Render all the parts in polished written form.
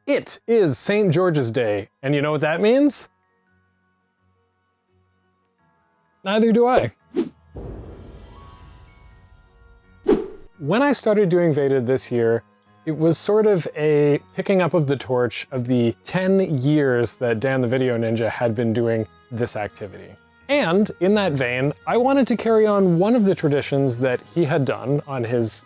It is St. George's Day, and you know what that means? Neither do I. When I started doing Veda this year, it was sort of a picking up of the torch of the 10 years that Dan the Video Ninja had been doing this activity. And in that vein, I wanted to carry on one of the traditions that he had done on his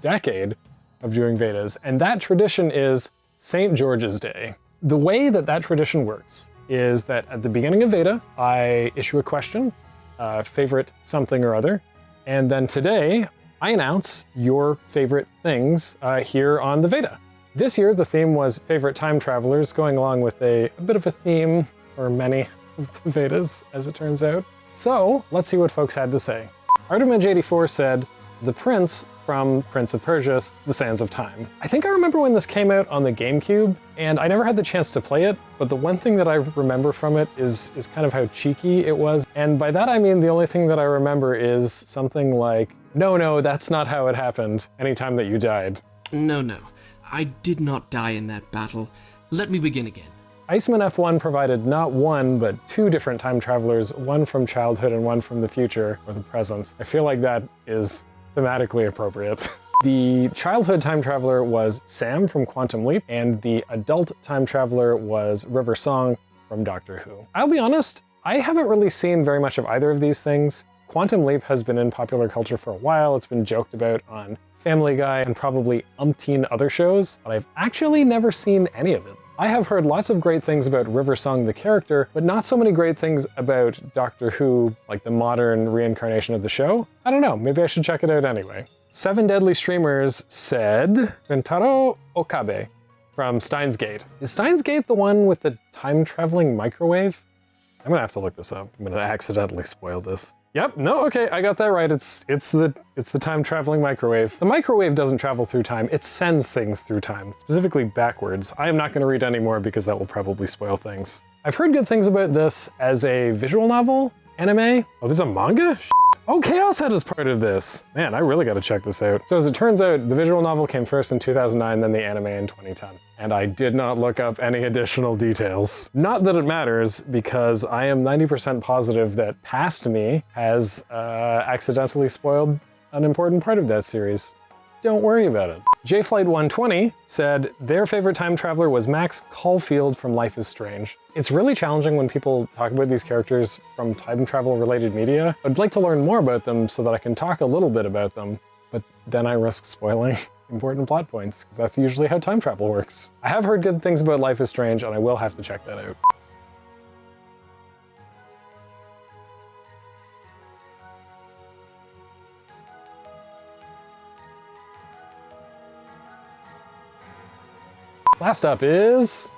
decade of doing Vedas, and that tradition is St. George's Day. The way that that tradition works is that at the beginning of Veda, I issue a question, favorite something or other, and then today, I announce your favorite things here on the Veda. This year, the theme was favorite time travelers, going along with a bit of a theme for many of the Vedas, as it turns out. So, let's see what folks had to say. Artemage84 said, the prince from Prince of Persia, The Sands of Time. I think I remember when this came out on the GameCube, and I never had the chance to play it, but the one thing that I remember from it is kind of how cheeky it was. And by that I mean the only thing that I remember is something like, no, that's not how it happened, anytime that you died. No, I did not die in that battle. Let me begin again. Iceman F1 provided not one, but two different time travelers, one from childhood and one from the future, or the present. I feel like that is thematically appropriate. The childhood time traveler was Sam from Quantum Leap, and the adult time traveler was River Song from Doctor Who. I'll be honest, I haven't really seen very much of either of these things. Quantum Leap has been in popular culture for a while. It's been joked about on Family Guy and probably umpteen other shows, but I've actually never seen any of it. I have heard lots of great things about River Song the character, but not so many great things about Doctor Who, like the modern reincarnation of the show. I don't know, maybe I should check it out anyway. 7 Deadly Streamers said Rentaro Okabe from Steins Gate. Is Steins Gate the one with the time-traveling microwave? I'm gonna have to look this up. I'm gonna accidentally spoil this. Yep, no, okay, I got that right. It's the time-traveling microwave. The microwave doesn't travel through time, it sends things through time, specifically backwards. I am not gonna read any more because that will probably spoil things. I've heard good things about this as a visual novel, anime. Oh, there's a manga? Oh, Chaos Head is part of this. Man, I really gotta check this out. So as it turns out, the visual novel came first in 2009, then the anime in 2010. And I did not look up any additional details. Not that it matters, because I am 90% positive that past me has accidentally spoiled an important part of that series. Don't worry about it. JFlight120 said their favorite time traveler was Max Caulfield from Life is Strange. It's really challenging when people talk about these characters from time travel related media. I'd like to learn more about them so that I can talk a little bit about them, but then I risk spoiling important plot points, because that's usually how time travel works. I have heard good things about Life is Strange, and I will have to check that out. Last up is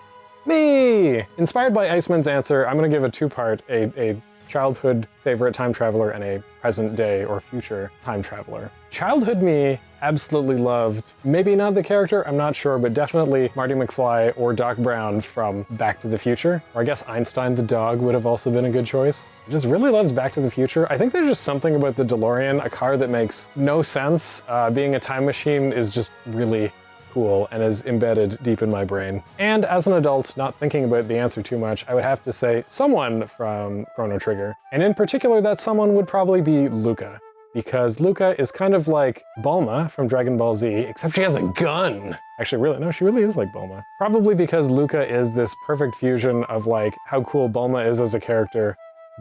me! Inspired by Iceman's answer, I'm gonna give a two-part, a childhood favorite time traveler and a present day or future time traveler. Childhood me absolutely loved, maybe not the character, I'm not sure, but definitely Marty McFly or Doc Brown from Back to the Future. Or I guess Einstein the dog would have also been a good choice. I just really loved Back to the Future. I think there's just something about the DeLorean, a car that makes no sense. Being a time machine is just really cool and is embedded deep in my brain. And as an adult, not thinking about the answer too much, I would have to say someone from Chrono Trigger. And in particular, that someone would probably be Luca, because Luca is kind of like Bulma from Dragon Ball Z, except she has a gun. Actually, really, no, she really is like Bulma. Probably because Luca is this perfect fusion of like how cool Bulma is as a character,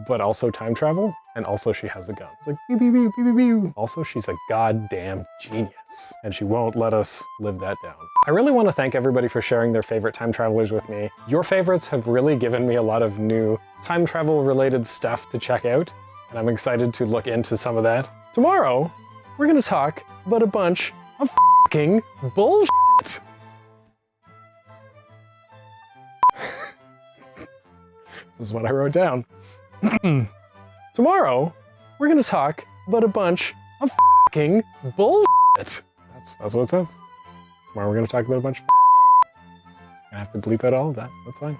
but also time travel, and also she has a gun. It's like, beep, beep, beep, beep, beep, beep. Also, she's a goddamn genius, and she won't let us live that down. I really want to thank everybody for sharing their favorite time travelers with me. Your favorites have really given me a lot of new time travel related stuff to check out, and I'm excited to look into some of that. Tomorrow, we're gonna talk about a bunch of f***ing bullshit. This is what I wrote down. Tomorrow, we're gonna talk about a bunch of f***ing bullshit. That's what it says. Tomorrow we're gonna talk about a bunch of I'm gonna have to bleep out all of that. That's fine.